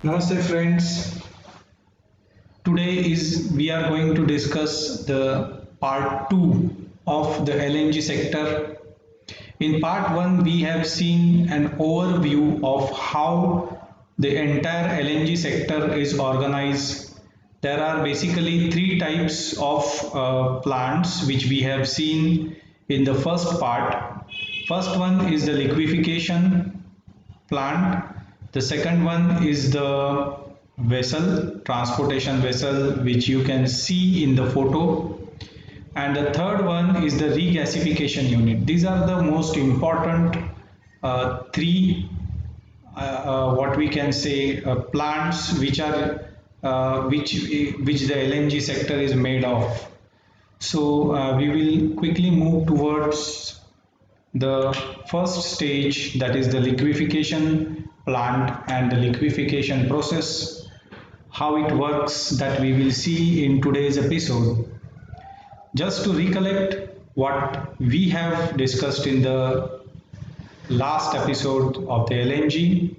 Namaste friends. Today we are going to discuss the part 2 of the LNG sector. In part 1 we have seen an overview of how the entire LNG sector is organized. There are basically three types of plants which we have seen in the first part. First one is the liquefaction plant. The second one is the vessel, transportation vessel, which you can see in the photo. And the third one is the regasification unit. These are the most important three what we can say plants which are which the LNG sector is made of. So we will quickly move towards the first stage, that is the liquefaction plant and the liquefaction process. How it works, that we will see in today's episode. Just to recollect what we have discussed in the last episode of the LNG.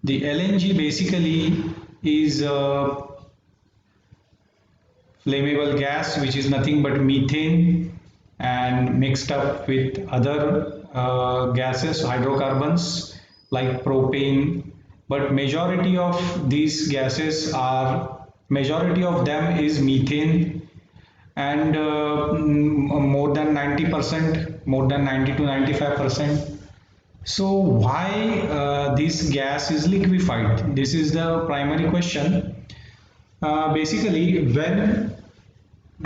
The LNG basically is a flammable gas which is nothing but methane and mixed up with other gases, hydrocarbons like propane. But majority of these gases are, majority of them is methane, and more than 90%, more than 90 to 95%. So why this gas is liquefied? This is the primary question. Basically, when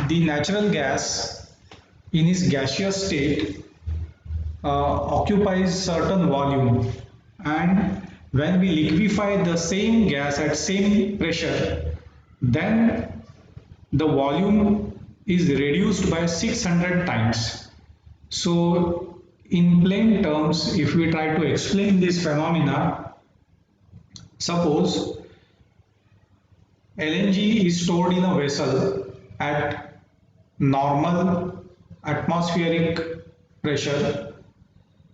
the natural gas in its gaseous state occupies certain volume, and when we liquefy the same gas at same pressure, then the volume is reduced by 600 times. So in plain terms, if we try to explain this phenomena, suppose LNG is stored in a vessel at normal atmospheric pressure,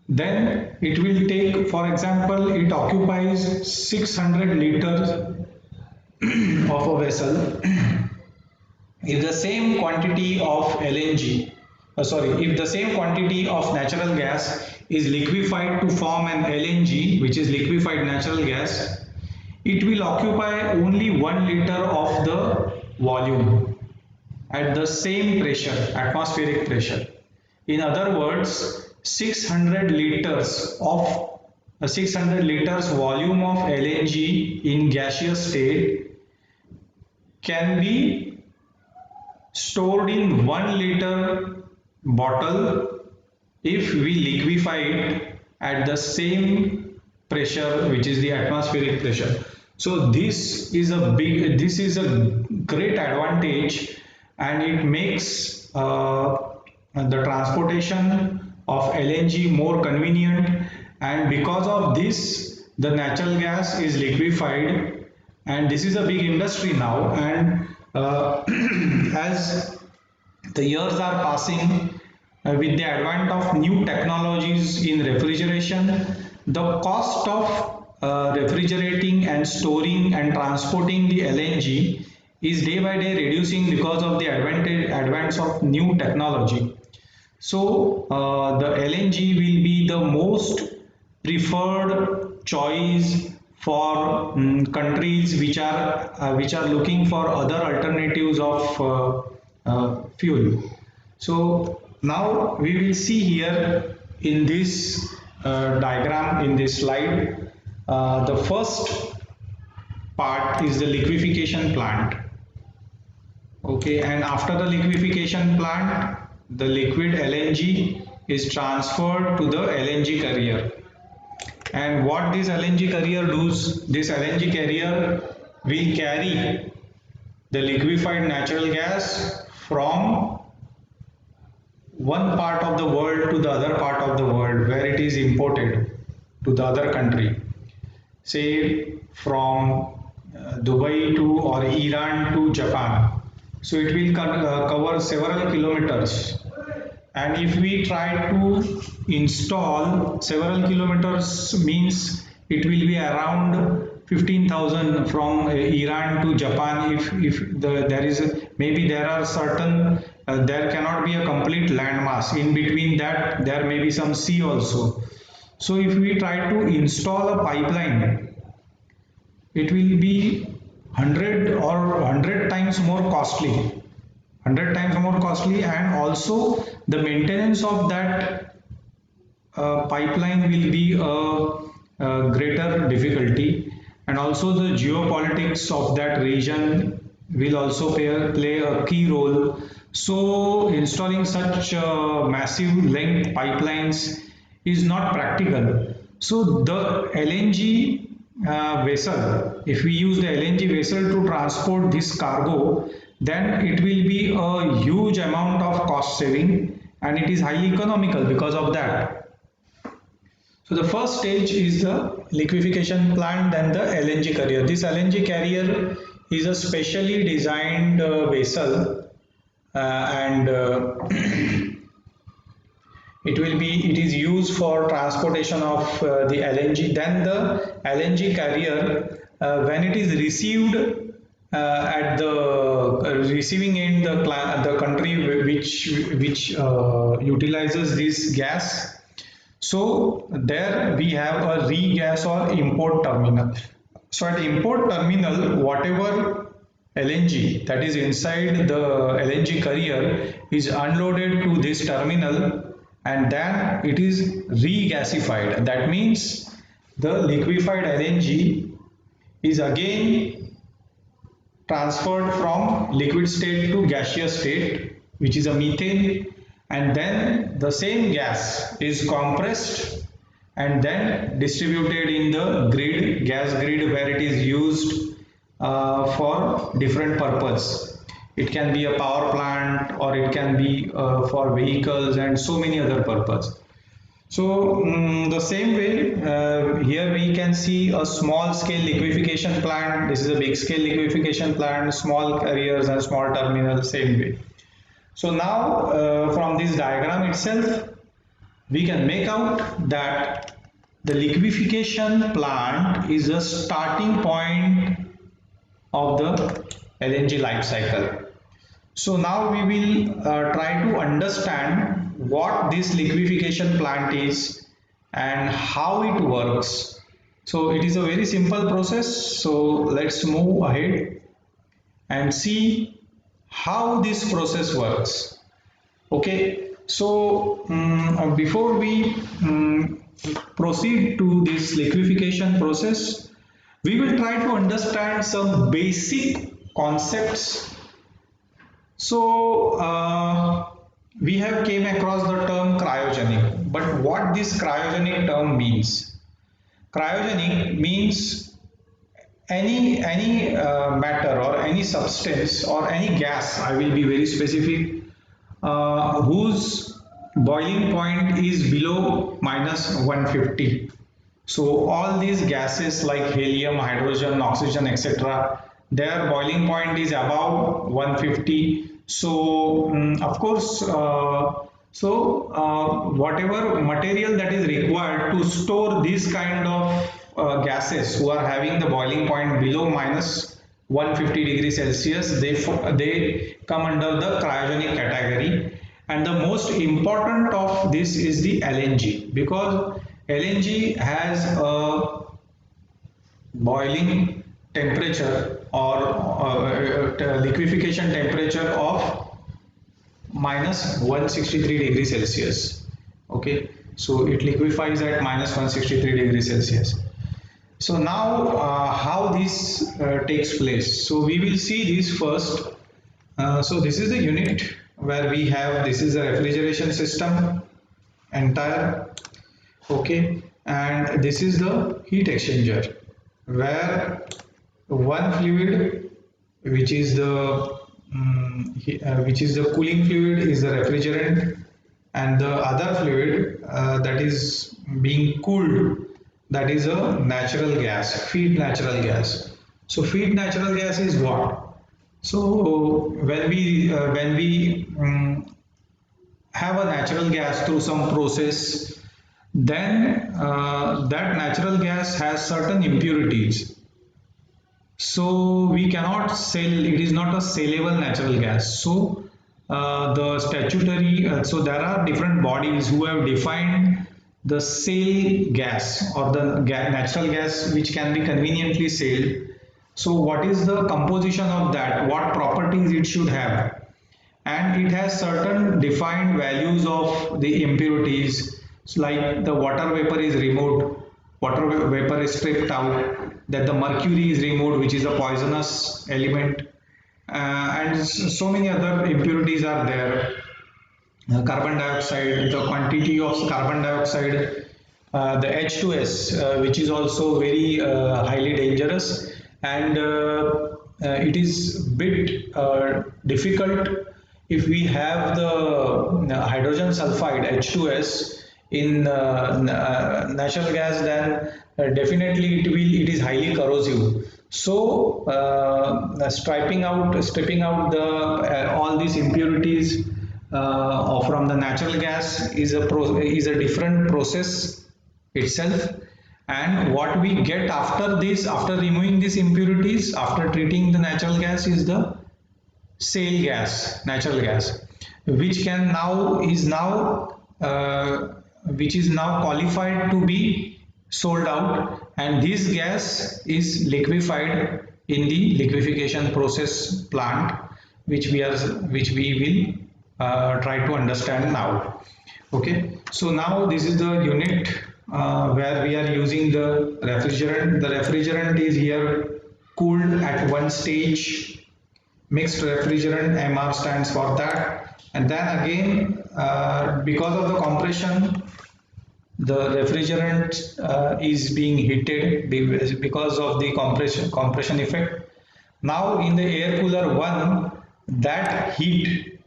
then it will take, for example, it occupies 600 liters of a vessel. If the same quantity of LNG, if the same quantity of natural gas is liquefied to form an LNG, which is liquefied natural gas, it will occupy only 1 liter of the volume at the same pressure, atmospheric pressure. In other words, 600 liters volume of LNG in gaseous state can be stored in 1 liter bottle if we liquefy it at the same pressure, which is the atmospheric pressure. So this is a great advantage, and it makes the transportation of LNG more convenient. And because of this, the natural gas is liquefied, and this is a big industry now. And as the years are passing, with the advent of new technologies in refrigeration, the cost of refrigerating and storing and transporting the LNG is day by day reducing because of the advance of new technology. So the LNG will be the most preferred choice for countries which are looking for other alternatives of fuel. So now we will see here in this diagram, in this slide, the first part is the liquefaction plant. Okay, and after the liquefaction plant, the liquid LNG is transferred to the LNG carrier. And what this LNG carrier does, this LNG carrier will carry the liquefied natural gas from one part of the world to the other part of the world where it is imported to the other country. Say from Dubai to or Iran to Japan. So it will cover several kilometers, and if we try to install several kilometers, means it will be around 15,000 from Iran to Japan. If there is maybe there are certain there cannot be a complete landmass. In between that there may be some sea also. So if we try to install a pipeline, it will be 100 times more costly, 100 times more costly, and also the maintenance of that pipeline will be a greater difficulty, and also the geopolitics of that region will also play a key role. So installing such massive length pipelines is not practical. So the LNG vessel, if we use the LNG vessel to transport this cargo, then it will be a huge amount of cost saving, and it is highly economical because of that. So the first stage is the liquefaction plant, then the LNG carrier. This LNG carrier is a specially designed vessel, and it is used for transportation of the LNG. Then the LNG carrier, when it is received at the receiving end, the country which utilizes this gas, so there we have a regas or import terminal. So at import terminal, whatever LNG that is inside the LNG carrier is unloaded to this terminal, and then it is regasified. That means the liquefied LNG is again transferred from liquid state to gaseous state, which is a methane, and then the same gas is compressed and then distributed in the grid, gas grid, where it is used for different purpose. It can be a power plant, or it can be for vehicles and so many other purpose. So the same way, here we can see a small scale liquefaction plant. This is a big scale liquefaction plant, small carriers and small terminals, same way. So now from this diagram itself, we can make out that the liquefaction plant is a starting point of the LNG life cycle. So now we will try to understand what this liquefaction plant is and how it works. So it is a very simple process. So let's move ahead and see how this process works. Okay, so before we proceed to this liquefaction process, we will try to understand some basic concepts. So we have came across the term cryogenic, but what this cryogenic term means? Cryogenic means any matter or any substance or any gas, I will be very specific, whose boiling point is below minus 150. So all these gases like helium, hydrogen, oxygen, etc., their boiling point is above 150. So of course, whatever material that is required to store this kind of gases who are having the boiling point below minus 150 degrees Celsius, they come under the cryogenic category. And the most important of this is the LNG, because LNG has a boiling temperature or liquefaction temperature of minus 163 degrees Celsius. Okay, so it liquefies at minus 163 degrees Celsius. So now how this takes place. So we will see this first. So this is the unit where we have, this is a refrigeration system entire. Okay, and this is the heat exchanger, where one fluid, which is the cooling fluid, is the refrigerant, and the other fluid that is being cooled, that is a natural gas, feed natural gas. So feed natural gas is what? So when we have a natural gas through some process, then that natural gas has certain impurities. So we cannot sell, it is not a saleable natural gas. So the statutory, so there are different bodies who have defined the sale gas or the natural gas which can be conveniently sold. So what is the composition of that? What properties it should have? And it has certain defined values of the impurities. So like the water vapor is removed, water vapor is stripped out, that the mercury is removed, which is a poisonous element, and so many other impurities are there. Carbon dioxide, the quantity of carbon dioxide, the H2S, which is also very highly dangerous, and it is bit difficult if we have the hydrogen sulfide H2S in natural gas, then definitely it is highly corrosive. So stripping out the all these impurities from the natural gas is a different process itself. And what we get after this, after removing these impurities, after treating the natural gas, is the shale gas, natural gas, which can now is now which is now qualified to be sold out, and this gas is liquefied in the liquefaction process plant, which we will try to understand now. Okay, so now this is the unit where we are using the refrigerant. The refrigerant is here cooled at one stage, mixed refrigerant, MR stands for that. And then again, because of the compression, the refrigerant is being heated because of the compression effect. Now in the air cooler 1, that heat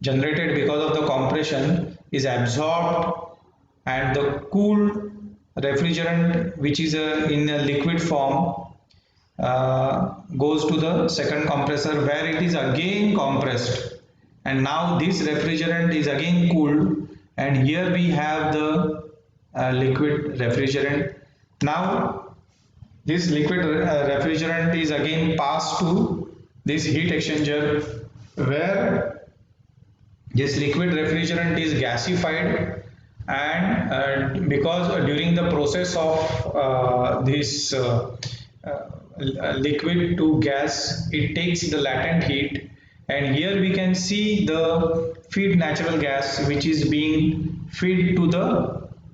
generated because of the compression is absorbed, and the cool refrigerant, which is in a liquid form, goes to the second compressor, where it is again compressed, and now this refrigerant is again cooled, and here we have the liquid refrigerant. Now this liquid refrigerant is again passed to this heat exchanger, where this liquid refrigerant is gasified, and because during the process of this liquid to gas, it takes the latent heat, and here we can see the feed natural gas which is being fed to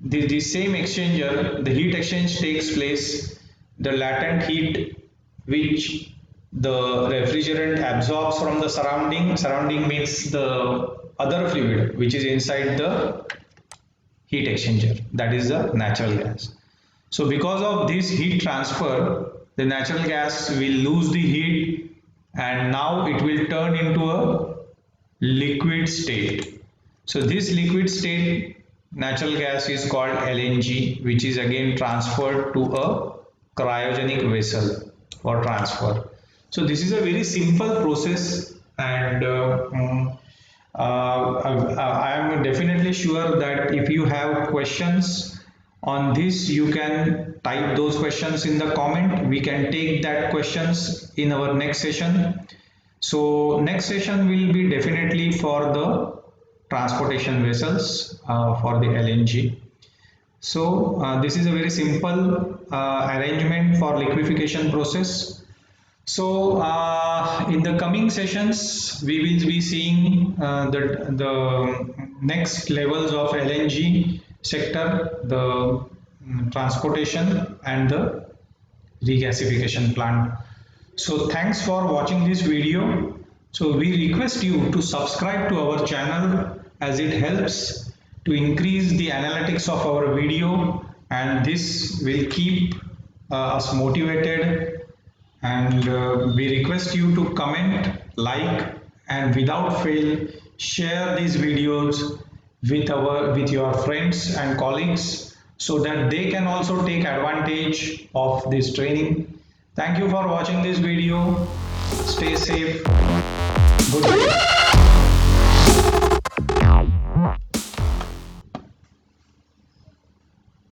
the same exchanger. The heat exchange takes place, the latent heat which the refrigerant absorbs from the surrounding means the other fluid which is inside the heat exchanger, that is the natural gas. So because of this heat transfer, the natural gas will lose the heat, and now it will turn into a liquid state. So this liquid state natural gas is called LNG, which is again transferred to a cryogenic vessel for transfer. So this is a very simple process, and I am definitely sure that if you have questions on this, you can type those questions in the comment. We can take that questions in our next session. So next session will be definitely for the transportation vessels for the LNG. So this is a very simple arrangement for liquefaction process. So in the coming sessions, we will be seeing the next levels of LNG sector, the transportation and the regasification plant. So thanks for watching this video. So we request you to subscribe to our channel, as it helps to increase the analytics of our video, and this will keep us motivated. And we request you to comment, like, and without fail share these videos with your friends and colleagues, so that they can also take advantage of this training. Thank you for watching this video. Stay safe. Good day.